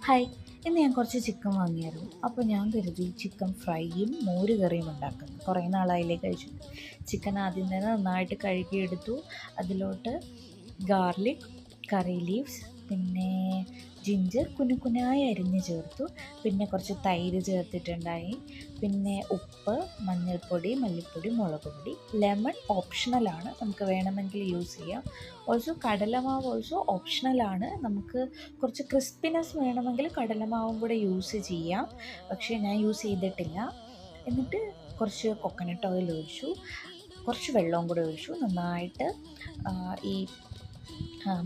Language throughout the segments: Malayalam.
ഹായ്. ഇന്ന് ഞാൻ കുറച്ച് ചിക്കൻ വാങ്ങിയായിരുന്നു. അപ്പോൾ ഞാൻ കരുതി ചിക്കൻ ഫ്രൈയും മോര് കറിയും ഉണ്ടാക്കുന്നു. കുറേ നാളായില്ലേ കഴിച്ചിട്ട്. ചിക്കൻ ആദ്യം തന്നെ നന്നായിട്ട് കഴുകിയെടുത്തു. അതിലോട്ട് ഗാർലിക്, കറി ലീവ്സ്, പിന്നെ ജിഞ്ചർ കുനുകുനായി അരിഞ്ഞ് ചേർത്തു. പിന്നെ കുറച്ച് തൈര് ചേർത്തിട്ടുണ്ടായി. പിന്നെ ഉപ്പ്, മഞ്ഞൾപ്പൊടി, മല്ലിപ്പൊടി, മുളക് പൊടി. ലെമൺ ഓപ്ഷണലാണ്, നമുക്ക് വേണമെങ്കിൽ യൂസ് ചെയ്യാം. ഓൾസോ കടലമാവ് ഓൾസോ ഓപ്ഷണലാണ്. നമുക്ക് കുറച്ച് ക്രിസ്പിനെസ് വേണമെങ്കിൽ കടലമാവും കൂടെ യൂസ് ചെയ്യാം. പക്ഷേ ഞാൻ യൂസ് ചെയ്തിട്ടില്ല. എന്നിട്ട് കുറച്ച് കൊക്കനട്ട് ഓയിൽ ഒഴിച്ചു. കുറച്ച് വെള്ളവും കൂടെ ഒഴിച്ചു. നന്നായിട്ട് ഈ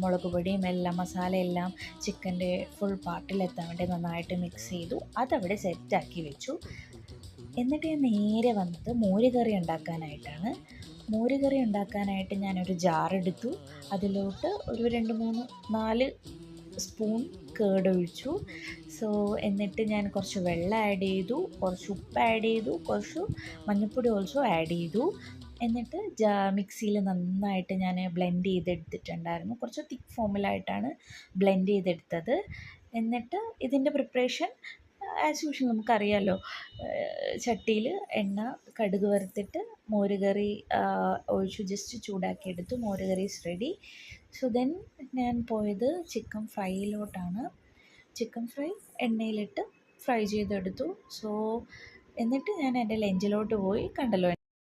മുളക് പൊടിയും എല്ലാം മസാലയെല്ലാം ചിക്കൻ്റെ ഫുൾ പാർട്ടിലെത്താൻ വേണ്ടി നന്നായിട്ട് മിക്സ് ചെയ്തു. അതവിടെ സെറ്റാക്കി വെച്ചു. എന്നിട്ട് ഞാൻ നേരെ വന്നത് മോര് കറി ഉണ്ടാക്കാനായിട്ടാണ്. മോര് കറി ഉണ്ടാക്കാനായിട്ട് ഞാനൊരു ജാറെടുത്തു. അതിലോട്ട് ഒരു 2, 3, 4 സ്പൂൺ കേട് ഒഴിച്ചു. എന്നിട്ട് ഞാൻ കുറച്ച് വെള്ളം ആഡ് ചെയ്തു, കുറച്ച് ഉപ്പ് ആഡ് ചെയ്തു, കുറച്ച് മഞ്ഞൾപ്പൊടി ഓൾസോ ആഡ് ചെയ്തു. എന്നിട്ട് മിക്സിയിൽ നന്നായിട്ട് ഞാൻ ബ്ലെൻഡ് ചെയ്തെടുത്തിട്ടുണ്ടായിരുന്നു. കുറച്ച് തിക്ക് ഫോമിലായിട്ടാണ് ബ്ലെൻഡ് ചെയ്തെടുത്തത്. എന്നിട്ട് ഇതിൻ്റെ പ്രിപ്പറേഷൻ ആസ് യൂഷ്വൽ നമുക്കറിയാമല്ലോ. ചട്ടിയിൽ എണ്ണ, കടുക് വറുത്തിട്ട് മോര് കറി ഒഴിച്ചു ജസ്റ്റ് ചൂടാക്കിയെടുത്തു. മോര് കറി ഈസ് റെഡി. ദെൻ ഞാൻ പോയത് ചിക്കൻ ഫ്രൈയിലോട്ടാണ്. ചിക്കൻ ഫ്രൈ എണ്ണയിലിട്ട് ഫ്രൈ ചെയ്തെടുത്തു. എന്നിട്ട് ഞാൻ എൻ്റെ ലഞ്ചിലോട്ട് പോയി. കണ്ടല്ലോ.